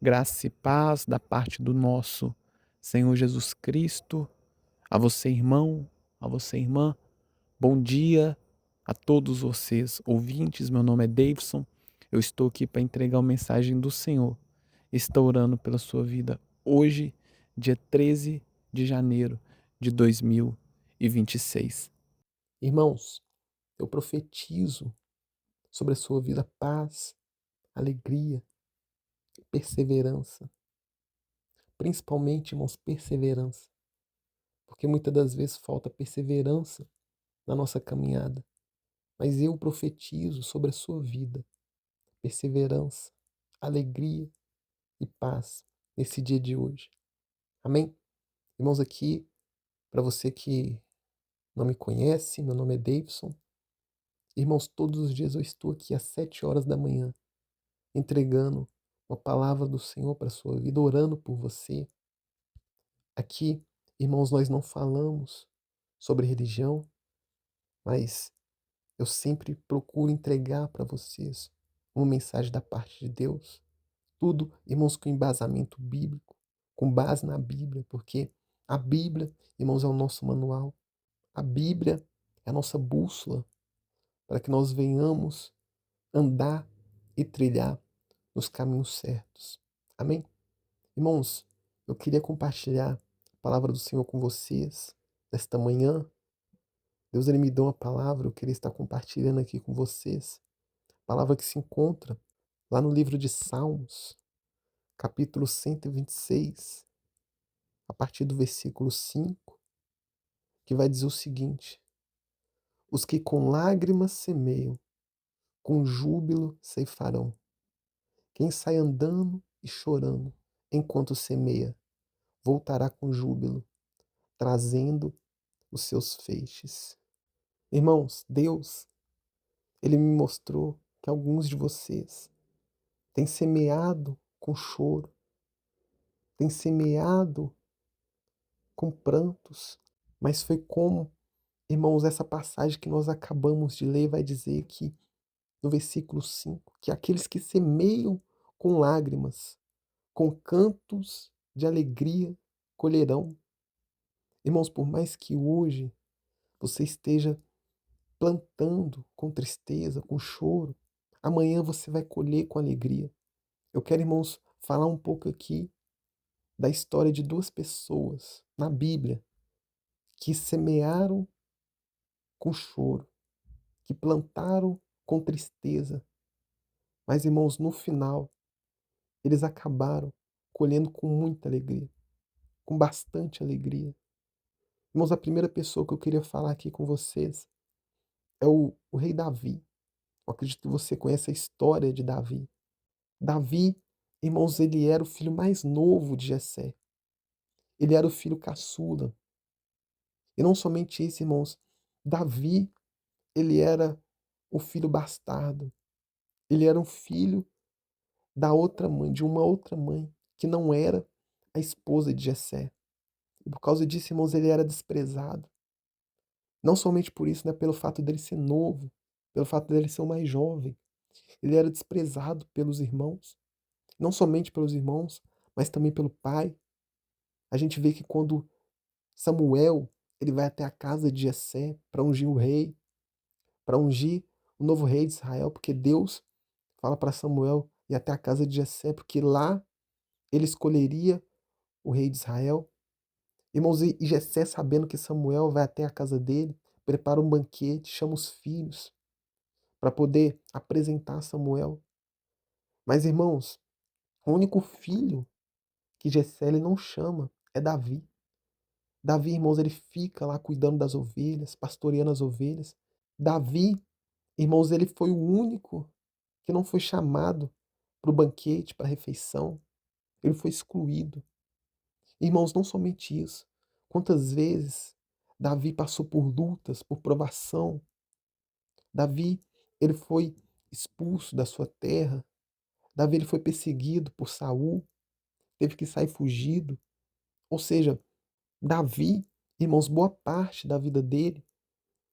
Graça e paz da parte do nosso Senhor Jesus Cristo. A você, irmão, a você, irmã. Bom dia a todos vocês, ouvintes. Meu nome é Davidson. Eu estou aqui para entregar uma mensagem do Senhor. Estou orando pela sua vida hoje, dia 13 de janeiro de 2026. Irmãos, eu profetizo sobre a sua vida paz, alegria, perseverança. Principalmente, irmãos, perseverança. Porque muitas das vezes falta perseverança na nossa caminhada. Mas eu profetizo sobre a sua vida perseverança, alegria e paz nesse dia de hoje. Amém? Irmãos, aqui, para você que não me conhece, meu nome é Davidson. Irmãos, todos os dias eu estou aqui às 7 horas da manhã, entregando uma palavra do Senhor para a sua vida, orando por você. Aqui, irmãos, nós não falamos sobre religião, mas eu sempre procuro entregar para vocês uma mensagem da parte de Deus. Tudo, irmãos, com embasamento bíblico, com base na Bíblia, porque a Bíblia, irmãos, é o nosso manual. A Bíblia é a nossa bússola para que nós venhamos andar e trilhar nos caminhos certos. Amém? Irmãos, eu queria compartilhar a palavra do Senhor com vocês nesta manhã. Deus, ele me deu uma palavra, eu queria estar compartilhando aqui com vocês. Palavra que se encontra lá no livro de Salmos, capítulo 126, a partir do versículo 5, que vai dizer o seguinte: os que com lágrimas semeiam, com júbilo ceifarão. Quem sai andando e chorando enquanto semeia, voltará com júbilo, trazendo os seus feixes. Irmãos, Deus, ele me mostrou que alguns de vocês têm semeado com choro, têm semeado com prantos, mas foi como, irmãos, essa passagem que nós acabamos de ler vai dizer que, no versículo 5, que aqueles que semeiam com lágrimas, com cantos de alegria, colherão. Irmãos, por mais que hoje você esteja plantando com tristeza, com choro, amanhã você vai colher com alegria. Eu quero, irmãos, falar um pouco aqui da história de duas pessoas na Bíblia que semearam com choro, que plantaram com tristeza, mas, irmãos, no final, eles acabaram colhendo com muita alegria, com bastante alegria. Irmãos, a primeira pessoa que eu queria falar aqui com vocês é o rei Davi. Eu acredito que você conhece a história de Davi. Davi, irmãos, ele era o filho mais novo de Jessé. Ele era o filho caçula. E não somente isso, irmãos. Davi, ele era o filho bastardo. Ele era um filho da outra mãe, de uma outra mãe, que não era a esposa de Jessé. E por causa disso, irmãos, ele era desprezado. Não somente por isso, né, pelo fato dele ser novo, pelo fato dele ser o mais jovem. Ele era desprezado pelos irmãos, não somente pelos irmãos, mas também pelo pai. A gente vê que quando Samuel, ele vai até a casa de Jessé para ungir o rei, para ungir o novo rei de Israel, porque Deus fala para Samuel ir até a casa de Jessé, porque lá ele escolheria o rei de Israel. Irmãos, e Jessé, sabendo que Samuel vai até a casa dele, prepara um banquete, chama os filhos para poder apresentar Samuel. Mas, irmãos, o único filho que Jessé ele não chama é Davi. Davi, irmãos, ele fica lá cuidando das ovelhas, pastoreando as ovelhas. Davi, irmãos, ele foi o único que não foi chamado para o banquete, para a refeição. Ele foi excluído. Irmãos, não somente isso. Quantas vezes Davi passou por lutas, por provação. Davi, ele foi expulso da sua terra. Davi, ele foi perseguido por Saul, teve que sair fugido. Ou seja, Davi, irmãos, boa parte da vida dele,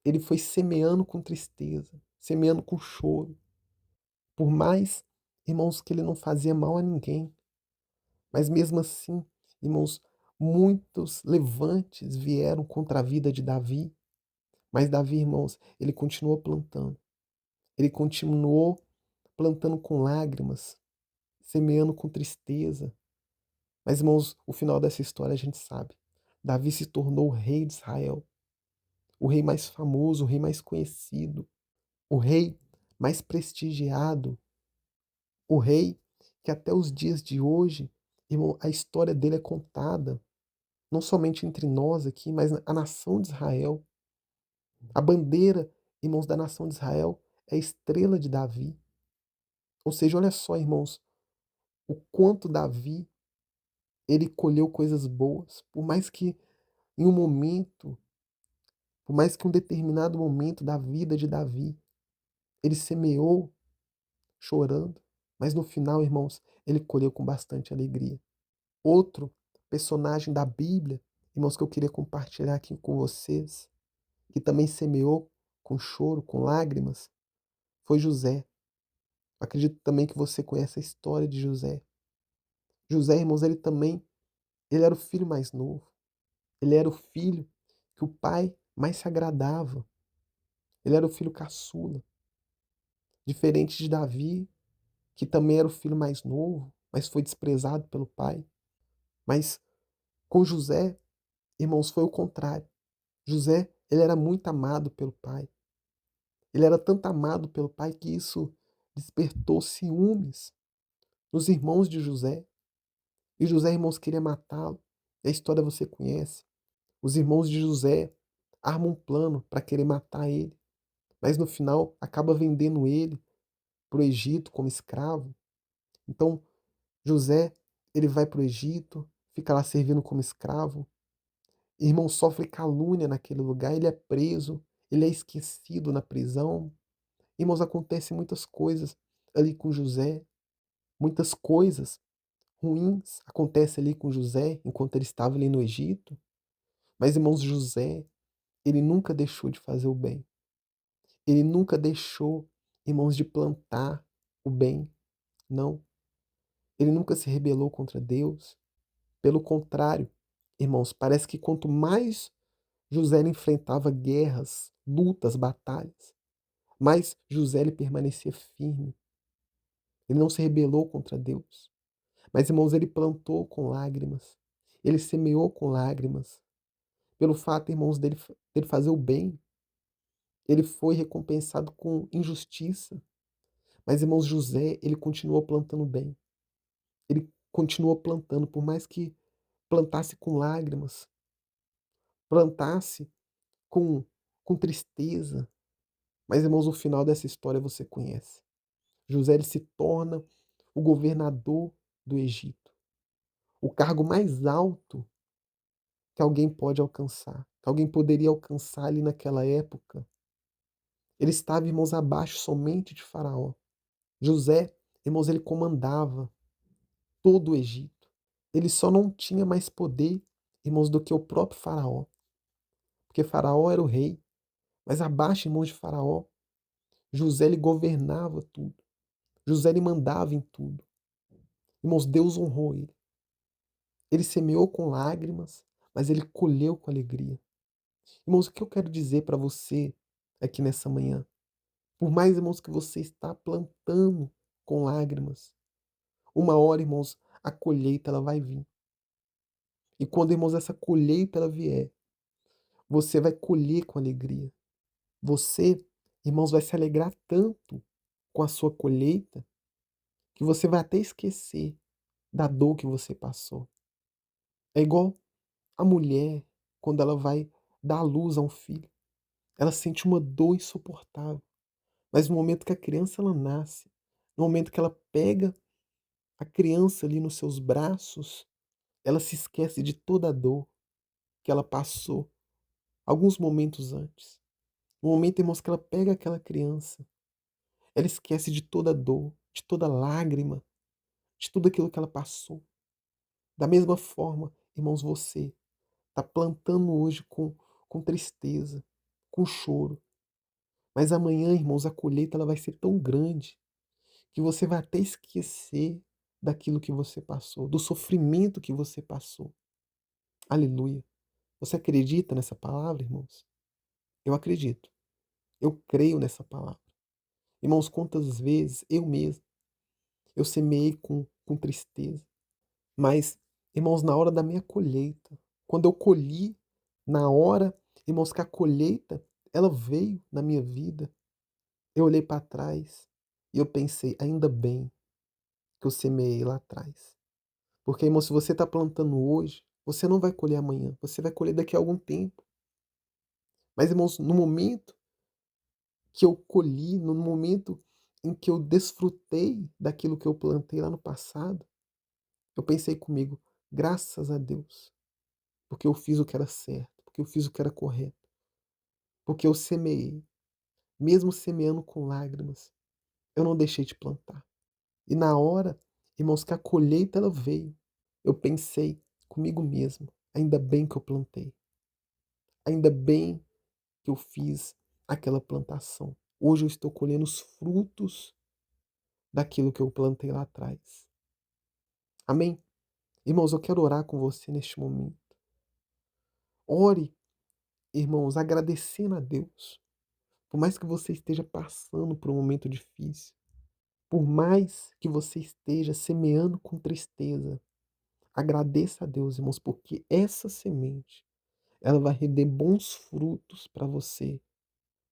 ele foi semeando com tristeza, semeando com choro. Por mais, irmãos, que ele não fazia mal a ninguém, Mas mesmo assim, irmãos, muitos levantes vieram contra a vida de Davi, mas Davi, irmãos, ele continuou plantando. Ele continuou plantando com lágrimas, semeando com tristeza. Mas, irmãos, o final dessa história a gente sabe. Davi se tornou o rei de Israel, o rei mais famoso, o rei mais conhecido, o rei mais prestigiado, o rei que até os dias de hoje, irmão, a história dele é contada, não somente entre nós aqui, mas a nação de Israel. A bandeira, irmãos, da nação de Israel é a estrela de Davi. Ou seja, olha só, irmãos, o quanto Davi ele colheu coisas boas, por mais que em um momento, por mais que um determinado momento da vida de Davi, ele semeou chorando, mas no final, irmãos, ele colheu com bastante alegria. Outro personagem da Bíblia, irmãos, que eu queria compartilhar aqui com vocês, que também semeou com choro, com lágrimas, foi José. Acredito também que você conhece a história de José. José, irmãos, ele era o filho mais novo. Ele era o filho que o pai mais se agradava. Ele era o filho caçula. Diferente de Davi, que também era o filho mais novo, mas foi desprezado pelo pai. Mas com José, irmãos, foi o contrário. José, ele era muito amado pelo pai. Ele era tanto amado pelo pai que isso despertou ciúmes nos irmãos de José. E José, irmãos, queria matá-lo. A história você conhece. Os irmãos de José armam um plano para querer matar ele, mas no final acaba vendendo ele para o Egito como escravo. Então, José, ele vai para o Egito, fica lá servindo como escravo. Irmão sofre calúnia naquele lugar, ele é preso, ele é esquecido na prisão. Irmãos, acontecem muitas coisas ali com José, muitas coisas ruins acontecem ali com José enquanto ele estava ali no Egito. Mas, irmãos, José, ele nunca deixou de fazer o bem. Ele nunca deixou, irmãos, de plantar o bem. Não. Ele nunca se rebelou contra Deus. Pelo contrário, irmãos, parece que quanto mais José enfrentava guerras, lutas, batalhas, mais José ele permanecia firme. Ele não se rebelou contra Deus. Mas, irmãos, ele plantou com lágrimas. Ele semeou com lágrimas. Pelo fato, irmãos, dele fazer o bem, ele foi recompensado com injustiça. Mas, irmãos, José, ele continuou plantando bem. Ele continuou plantando, por mais que plantasse com lágrimas, plantasse com, com tristeza. Mas, irmãos, o final dessa história você conhece. José ele se torna o governador do Egito, o cargo mais alto que alguém pode alcançar, que alguém poderia alcançar ali naquela época. Ele estava, irmãos, abaixo somente de Faraó. José, irmãos, ele comandava todo o Egito. Ele só não tinha mais poder, irmãos, do que o próprio Faraó, porque Faraó era o rei, mas abaixo, irmãos, de Faraó, José ele governava tudo. José ele mandava em tudo. Irmãos, Deus honrou ele. Ele semeou com lágrimas, mas ele colheu com alegria. Irmãos, o que eu quero dizer para você aqui nessa manhã? Por mais, irmãos, que você está plantando com lágrimas, uma hora, irmãos, a colheita ela vai vir. E quando, irmãos, essa colheita ela vier, você vai colher com alegria. Você, irmãos, vai se alegrar tanto com a sua colheita que você vai até esquecer da dor que você passou. É igual a mulher quando ela vai dar à luz a um filho. Ela sente uma dor insuportável. Mas no momento que a criança ela nasce, no momento que ela pega a criança ali nos seus braços, ela se esquece de toda a dor que ela passou alguns momentos antes. No momento, irmãos, que ela pega aquela criança, ela esquece de toda a dor, de toda a lágrima, de tudo aquilo que ela passou. Da mesma forma, irmãos, você está plantando hoje com tristeza, com choro. Mas amanhã, irmãos, a colheita ela vai ser tão grande que você vai até esquecer daquilo que você passou, do sofrimento que você passou. Aleluia. Você acredita nessa palavra, irmãos? Eu acredito. Eu creio nessa palavra. Irmãos, quantas vezes eu mesmo, eu semeei com tristeza. Mas, irmãos, na hora da minha colheita, quando eu colhi, na hora, irmãos, que a colheita, ela veio na minha vida, eu olhei para trás e eu pensei, ainda bem que eu semeei lá atrás. Porque, irmão, se você está plantando hoje, você não vai colher amanhã, você vai colher daqui a algum tempo. Mas, irmãos, no momento que eu colhi, no momento em que eu desfrutei daquilo que eu plantei lá no passado, eu pensei comigo, graças a Deus, porque eu fiz o que era certo, porque eu fiz o que era correto, porque eu semeei, mesmo semeando com lágrimas, eu não deixei de plantar. E na hora, irmãos, que a colheita ela veio, eu pensei comigo mesmo, ainda bem que eu plantei, ainda bem que eu fiz aquela plantação. Hoje eu estou colhendo os frutos daquilo que eu plantei lá atrás. Amém? Irmãos, eu quero orar com você neste momento. Ore, irmãos, agradecendo a Deus. Por mais que você esteja passando por um momento difícil, por mais que você esteja semeando com tristeza, agradeça a Deus, irmãos, porque essa semente, ela vai render bons frutos para você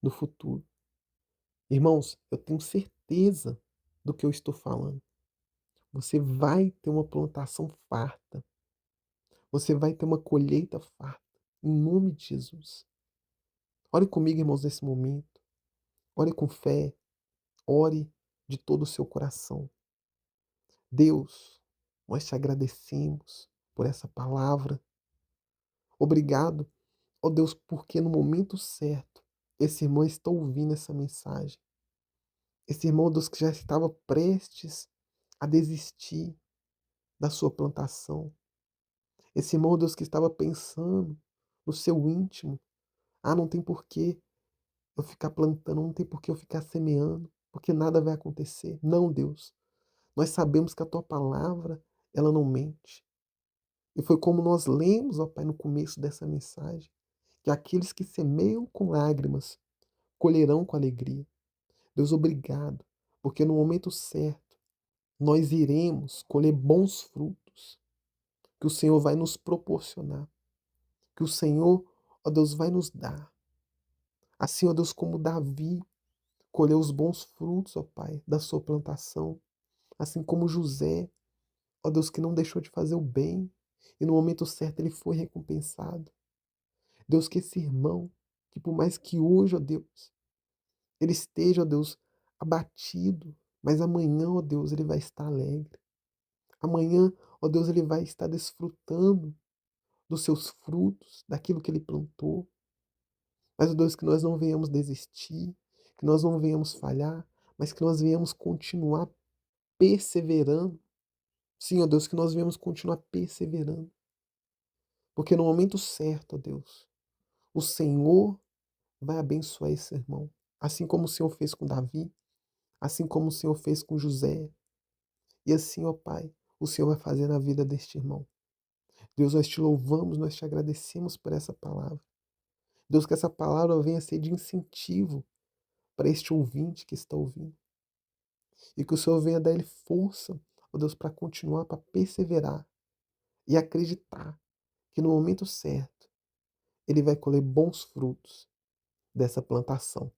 no futuro. Irmãos, eu tenho certeza do que eu estou falando. Você vai ter uma plantação farta. Você vai ter uma colheita farta. Em nome de Jesus. Ore comigo, irmãos, nesse momento. Ore com fé. Ore de todo o seu coração. Deus, nós te agradecemos por essa palavra. Obrigado, ó Deus, porque no momento certo, esse irmão está ouvindo essa mensagem. Esse irmão, Deus, que já estava prestes a desistir da sua plantação. Esse irmão, Deus, que estava pensando no seu íntimo. Ah, não tem porquê eu ficar plantando, não tem porquê eu ficar semeando, porque nada vai acontecer. Não, Deus. Nós sabemos que a tua palavra, ela não mente. E foi como nós lemos, ó Pai, no começo dessa mensagem, que aqueles que semeiam com lágrimas colherão com alegria. Deus, obrigado, porque no momento certo nós iremos colher bons frutos que o Senhor vai nos proporcionar, que o Senhor, ó Deus, vai nos dar. Assim, ó Deus, como Davi colheu os bons frutos, ó Pai, da sua plantação, assim como José, ó Deus, que não deixou de fazer o bem e no momento certo ele foi recompensado. Deus, que esse irmão, que por mais que hoje, ó Deus, ele esteja, ó Deus, abatido, mas amanhã, ó Deus, ele vai estar alegre. Amanhã, ó Deus, ele vai estar desfrutando dos seus frutos, daquilo que ele plantou. Mas, ó Deus, que nós não venhamos desistir, que nós não venhamos falhar, mas que nós venhamos continuar perseverando. Sim, ó Deus, que nós venhamos continuar perseverando. Porque no momento certo, ó Deus, o Senhor vai abençoar esse irmão. Assim como o Senhor fez com Davi, assim como o Senhor fez com José. E assim, ó Pai, o Senhor vai fazer na vida deste irmão. Deus, nós te louvamos, nós te agradecemos por essa palavra. Deus, que essa palavra venha ser de incentivo para este ouvinte que está ouvindo. E que o Senhor venha dar ele força, ó Deus, para continuar, para perseverar e acreditar que no momento certo ele vai colher bons frutos dessa plantação.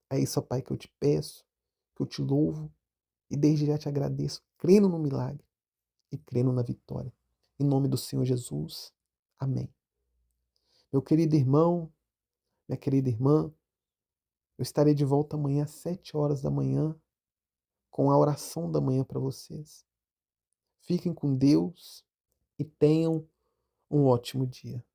É isso, ó Pai, que eu te peço, que eu te louvo e desde já te agradeço, crendo no milagre e crendo na vitória. Em nome do Senhor Jesus. Amém. Meu querido irmão, minha querida irmã, eu estarei de volta amanhã às 7 horas da manhã com a oração da manhã para vocês. Fiquem com Deus e tenham um ótimo dia.